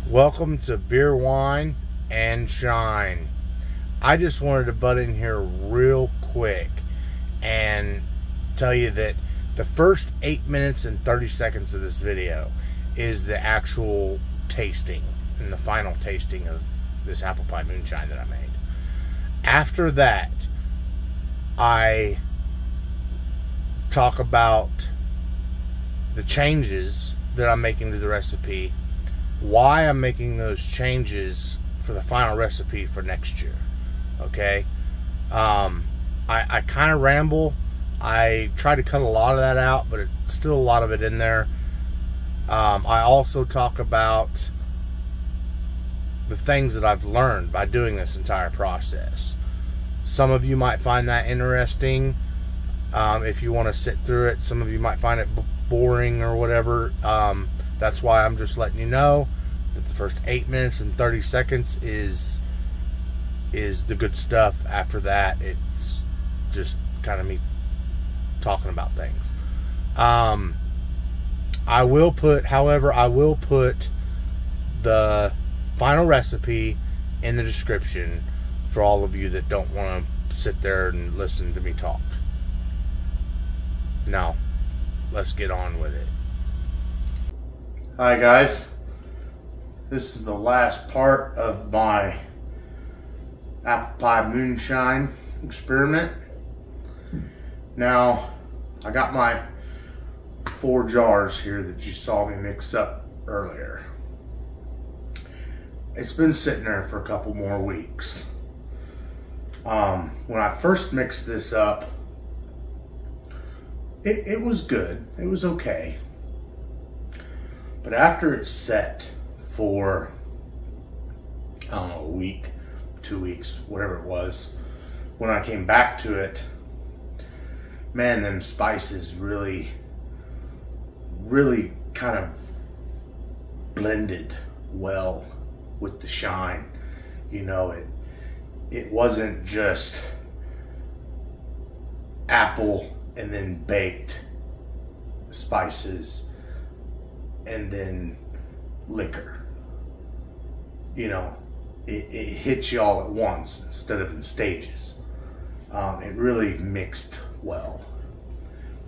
Welcome to Beer, Wine, and Shine. I just wanted to butt in here real quick and tell you that the first 8 minutes and 30 seconds of this video is the actual tasting and the final tasting of this apple pie moonshine that I made. After that, I talk about the changes that I'm making to the recipe, why I'm making those changes for the final recipe for next year. Okay, I kind of ramble. I try to cut a lot of that out, but it's still a lot of it in there. I also talk about the things that I've learned by doing this entire process. Some of you might find that interesting if you want to sit through it. Some of you might find it boring or whatever. That's why I'm just letting you know that the first 8 minutes and 30 seconds is the good stuff. After that, it's just kind of me talking about things. I will put the final recipe in the description for all of you that don't want to sit there and listen to me talk. Now, let's get on with it. Hi guys, this is the last part of my apple pie moonshine experiment. Now, I got my 4 jars here that you saw me mix up earlier. It's been sitting there for a couple more weeks. When I first mixed this up, it was good. It was okay. But after it set for, I don't know, a week, 2 weeks, whatever it was, when I came back to it, man, them spices really kind of blended well with the shine. You know, it wasn't just apple and then baked spices and then liquor. You know, it hits you all at once instead of in stages. It really mixed well.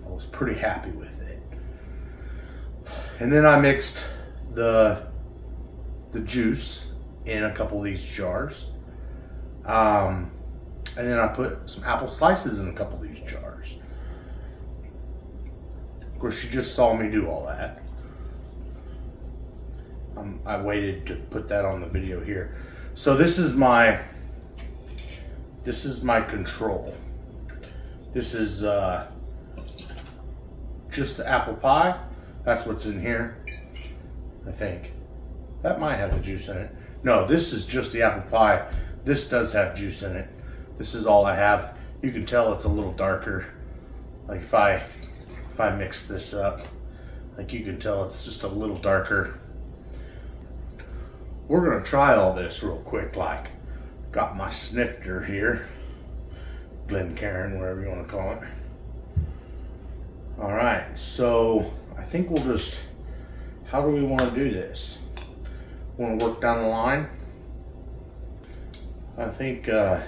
I was pretty happy with it. And then I mixed the juice in a couple of these jars. And then I put some apple slices in a couple of these jars. Of course, you just saw me do all that. I waited to put that on the video here. So this is my control. This is just the apple pie. That's what's in here, I think. That might have the juice in it. No, this is just the apple pie. This does have juice in it. This is all I have. You can tell it's a little darker. Like if I mix this up, like you can tell it's just a little darker. We're gonna try all this real quick. Like, got my snifter here, Glencairn, whatever you want to call it. All right, so I think we'll just, how do we want to do this? Want to work down the line? I think I'll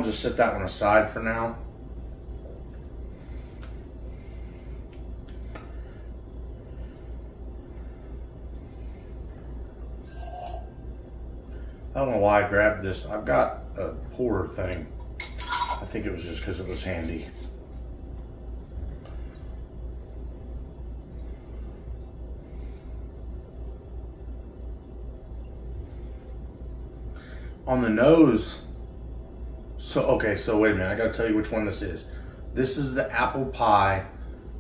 just set that one aside for now. I don't know why I grabbed this. I've got a pourer thing. I think it was just because it was handy. On the nose, so wait a minute, I gotta tell you which one this is. This is the apple pie,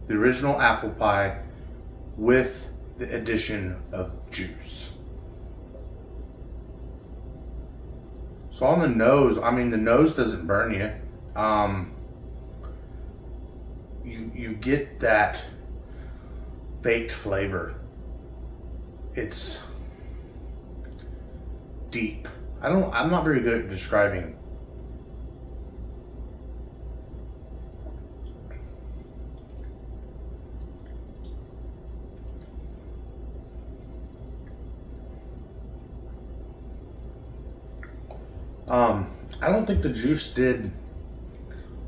the original apple pie with the addition of juice. So on the nose, I mean, the nose doesn't burn you. You get that baked flavor. It's deep. I'm not very good at describing. I don't think the juice did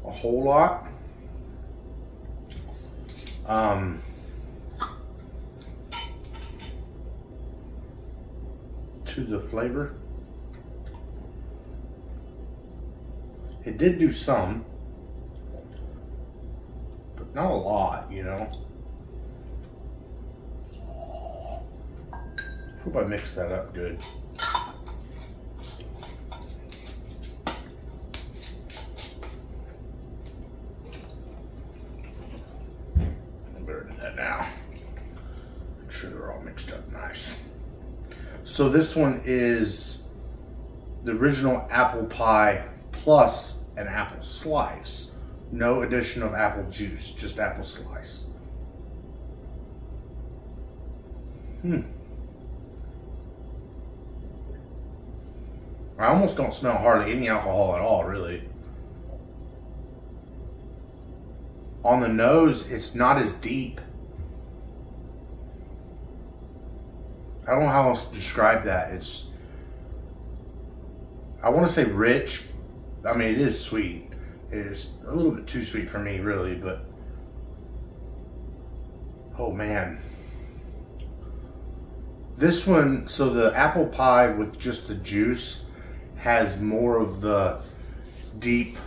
a whole lot. To the flavor. It did do some, but not a lot, you know. Hope I mixed that up good. I better do that now. Make sure they're all mixed up nice. So this one is the original apple pie plus an apple slice. No addition of apple juice, just apple slice. I almost don't smell hardly any alcohol at all, really. On the nose, it's not as deep. I don't know how else to describe that. It's, I want to say rich. I mean, it is sweet. It is a little bit too sweet for me, really, but oh man. This one, so the apple pie with just the juice has more of the deep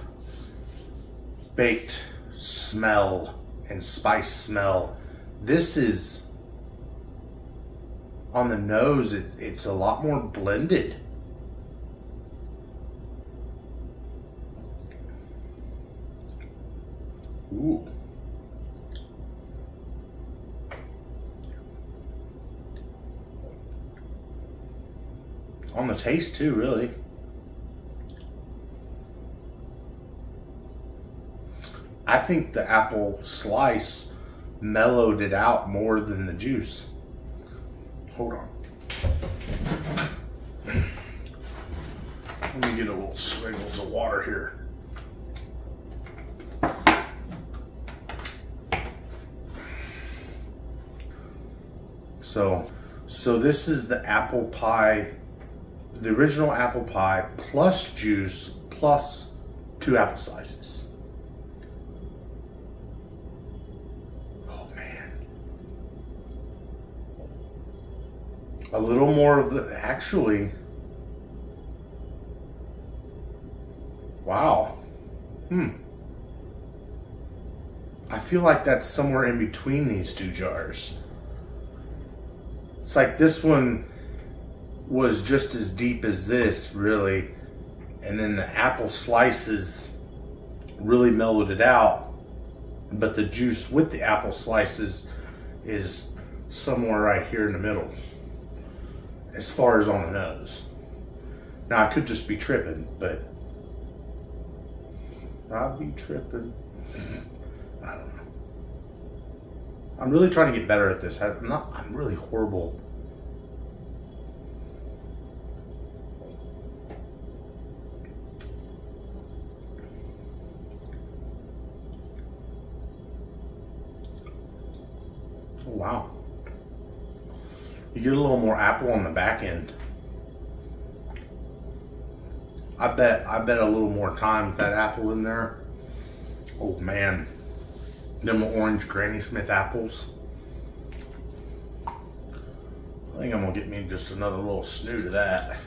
baked smell and spice smell. This is, on the nose, it's a lot more blended. Ooh. On the taste too, really. I think the apple slice mellowed it out more than the juice. Hold on. Let me get a little swiggles of water here. So this is the apple pie, the original apple pie plus juice plus 2 apple slices. Oh man. A little more of the, actually, wow. I feel like that's somewhere in between these two jars. It's like this one was just as deep as this, really. And then the apple slices really mellowed it out. But the juice with the apple slices is somewhere right here in the middle, as far as on the nose. Now, I could just be tripping, but I'll be tripping. I don't know. I'm really trying to get better at this. I'm really horrible. Oh, wow. You get a little more apple on the back end. I bet a little more time with that apple in there. Oh man. Them orange Granny Smith apples. I think I'm gonna get me just another little snoot of that.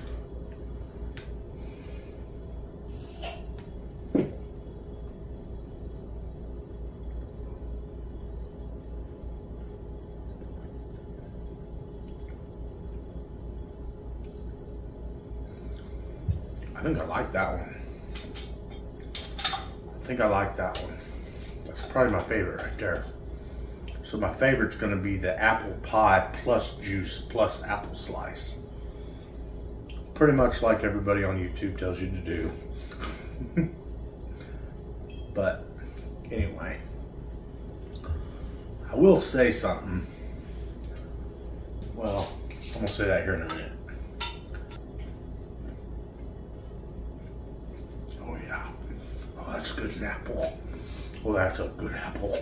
I think I like that one. I think I like that one. That's probably my favorite right there. So my favorite's gonna be the apple pie plus juice plus apple slice. Pretty much like everybody on YouTube tells you to do. But anyway, I will say something. Well, I'm gonna say that here in a minute. Oh yeah, oh that's a good apple. Oh, that's a good apple.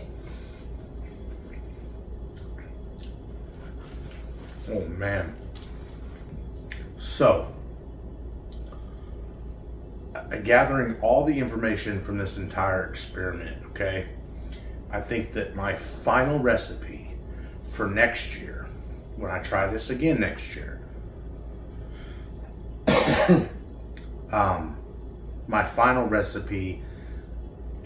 Oh man. So, gathering all the information from this entire experiment, okay, I think that my final recipe for next year, when I try this again next year, my final recipe,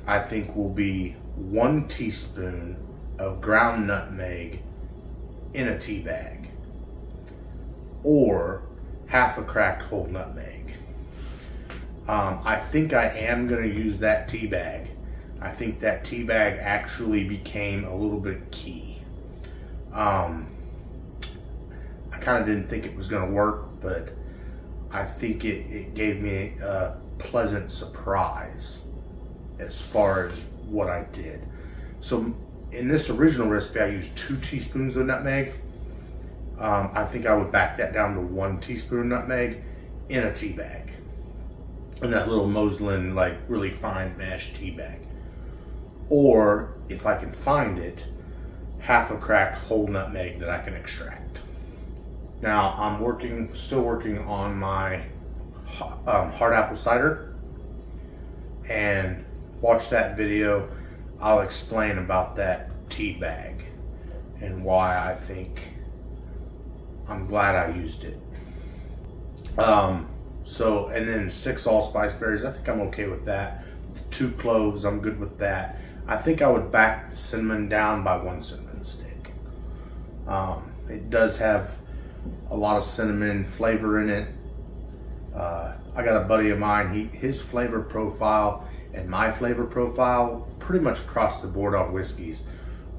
I think, will be 1 teaspoon of ground nutmeg in a tea bag, or half a cracked whole nutmeg. I think I am going to use that tea bag. I think that tea bag actually became a little bit key. I kind of didn't think it was going to work, but I think it gave me a pleasant surprise as far as what I did. So in this original recipe, I used 2 teaspoons of nutmeg. I think I would back that down to 1 teaspoon of nutmeg in a tea bag. In that little muslin, like really fine mesh tea bag. Or, if I can find it, half a cracked whole nutmeg that I can extract. Now, I'm still working on my hard apple cider, and watch that video. I'll explain about that tea bag and why I think I'm glad I used it. So, and then 6 allspice berries, I think I'm okay with that. 2 cloves, I'm good with that. I think I would back the cinnamon down by 1 cinnamon stick. It does have a lot of cinnamon flavor in it. I got a buddy of mine, his flavor profile and my flavor profile pretty much across the board on whiskeys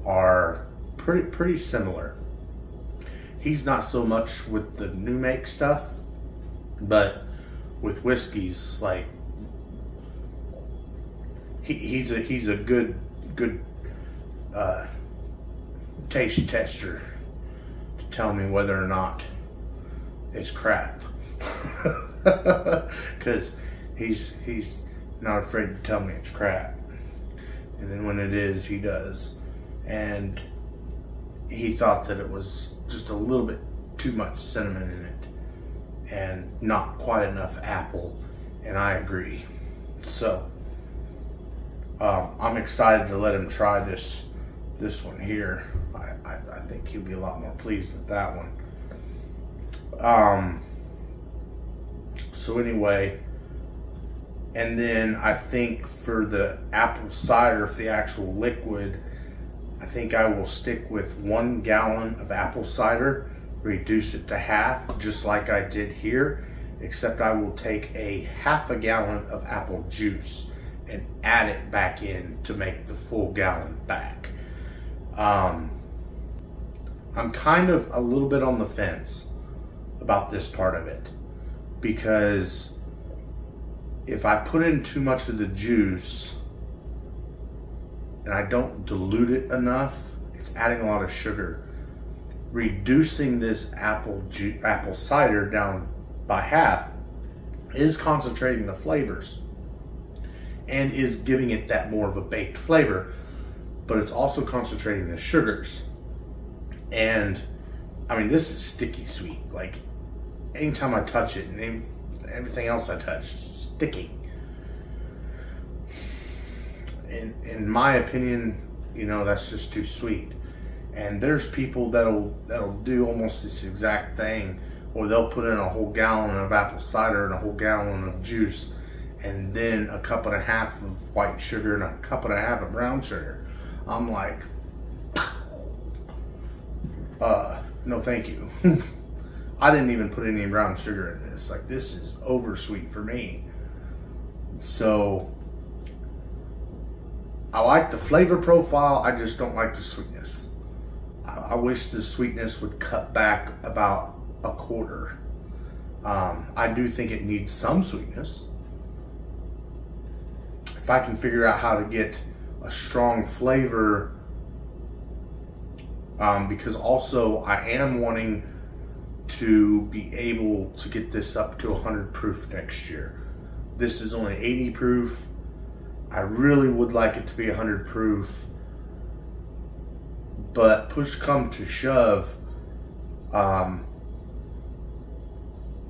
are pretty similar. He's not so much with the new make stuff, but with whiskeys, like he's a good taste tester to tell me whether or not it's crap. Because he's not afraid to tell me it's crap, and then when it is, he does. And he thought that it was just a little bit too much cinnamon in it and not quite enough apple, and I agree. So I'm excited to let him try this one here. I think he'll be a lot more pleased with that one. So anyway, and then I think for the apple cider, for the actual liquid, I think I will stick with 1 gallon of apple cider, reduce it to half, just like I did here, except I will take a half a gallon of apple juice and add it back in to make the full gallon back. I'm kind of a little bit on the fence about this part of it, because if I put in too much of the juice and I don't dilute it enough, it's adding a lot of sugar. Reducing this apple cider down by half is concentrating the flavors and is giving it that more of a baked flavor, but it's also concentrating the sugars. And I mean, this is sticky sweet. Like, anytime I touch it, and everything else I touch is sticky. In my opinion, you know, that's just too sweet. And there's people that'll do almost this exact thing, or they'll put in a whole gallon of apple cider and a whole gallon of juice, and then a cup and a half of white sugar and a cup and a half of brown sugar. I'm like, no thank you. I didn't even put any brown sugar in this. Like, this is over sweet for me. So I like the flavor profile, I just don't like the sweetness. I wish the sweetness would cut back about a quarter. I do think it needs some sweetness. If I can figure out how to get a strong flavor, because also I am wanting to be able to get this up to 100 proof next year. This is only 80 proof. I really would like it to be 100 proof, but push come to shove,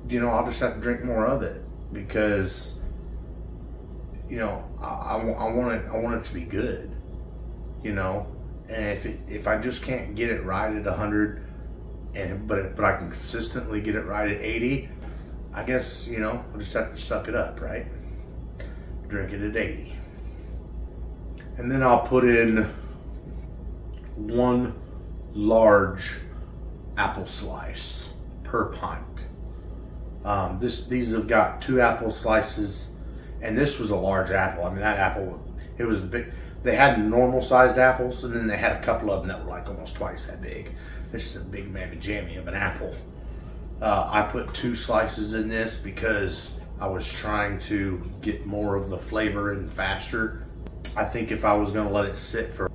you know, I'll just have to drink more of it, because you know, I want it to be good, you know. And if I just can't get it right at 100, but I can consistently get it right at 80, I guess, you know, I'll just have to suck it up, right? Drink it at 80. And then I'll put in 1 large apple slice per pint. These have got 2 apple slices, and this was a large apple. I mean, that apple, it was big. They had normal sized apples, and then they had a couple of them that were like almost twice that big. This is a big mammy jammy of an apple. I put 2 slices in this because I was trying to get more of the flavor in faster. I think if I was gonna let it sit for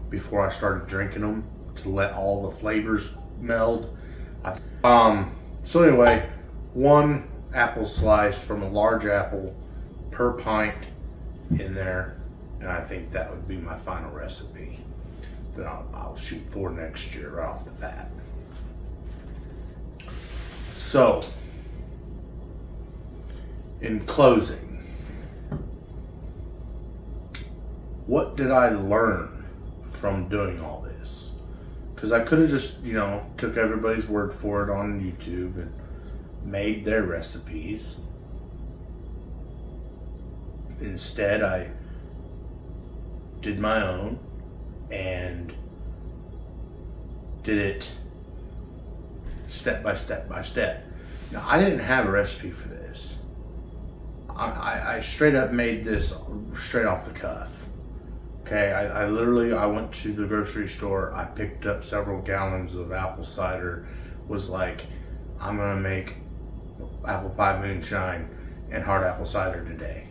before I started drinking them to let all the flavors meld. So anyway, 1 apple slice from a large apple per pint in there, and I think that would be my final recipe that I'll shoot for next year right off the bat. So, in closing, what did I learn from doing all this? Because I could have just, you know, took everybody's word for it on YouTube and made their recipes. Instead, I did my own and did it step by step by step. Now, I didn't have a recipe for this. I straight up made this straight off the cuff. Okay, I literally went to the grocery store, I picked up several gallons of apple cider, was like, I'm gonna make apple pie moonshine and hard apple cider today.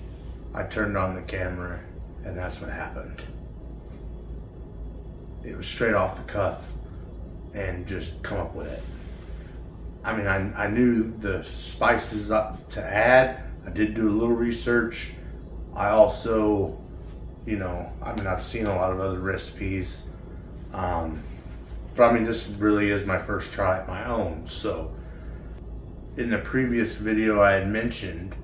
I turned on the camera and that's what happened. It was straight off the cuff and just come up with it. I mean, I knew the spices to add. I did do a little research. I also, you know, I mean, I've seen a lot of other recipes. But I mean, this really is my first try at my own. So in the previous video, I had mentioned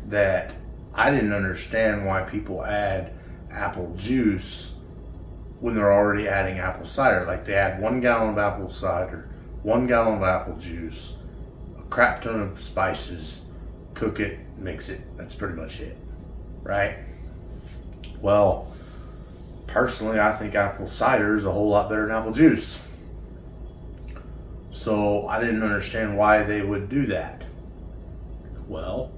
that I didn't understand why people add apple juice when they're already adding apple cider. Like, they add 1 gallon of apple cider, 1 gallon of apple juice, a crap ton of spices, cook it, mix it. That's pretty much it, right? Well, personally, I think apple cider is a whole lot better than apple juice. So I didn't understand why they would do that. Well,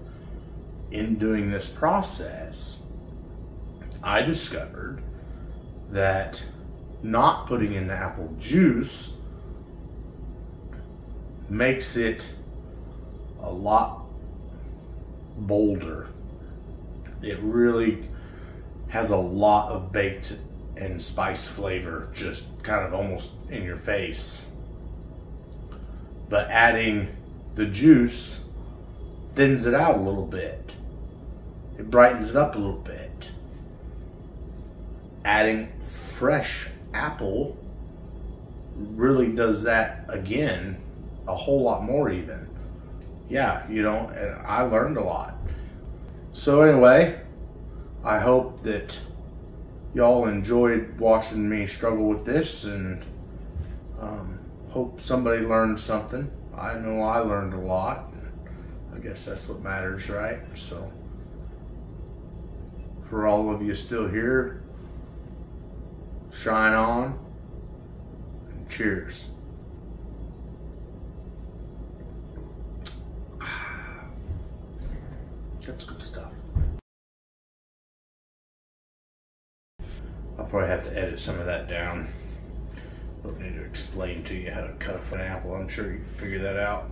in doing this process, I discovered that not putting in the apple juice makes it a lot bolder. It really has a lot of baked and spice flavor, just kind of almost in your face. But adding the juice thins it out a little bit. It brightens it up a little bit. Adding fresh apple really does that again a whole lot more even. Yeah, you know, and I learned a lot. So anyway, I hope that y'all enjoyed watching me struggle with this, and hope somebody learned something. I know I learned a lot. I guess that's what matters, right? So for all of you still here, shine on, and cheers. That's good stuff. I'll probably have to edit some of that down. Don't need to explain to you how to cut an apple. I'm sure you can figure that out.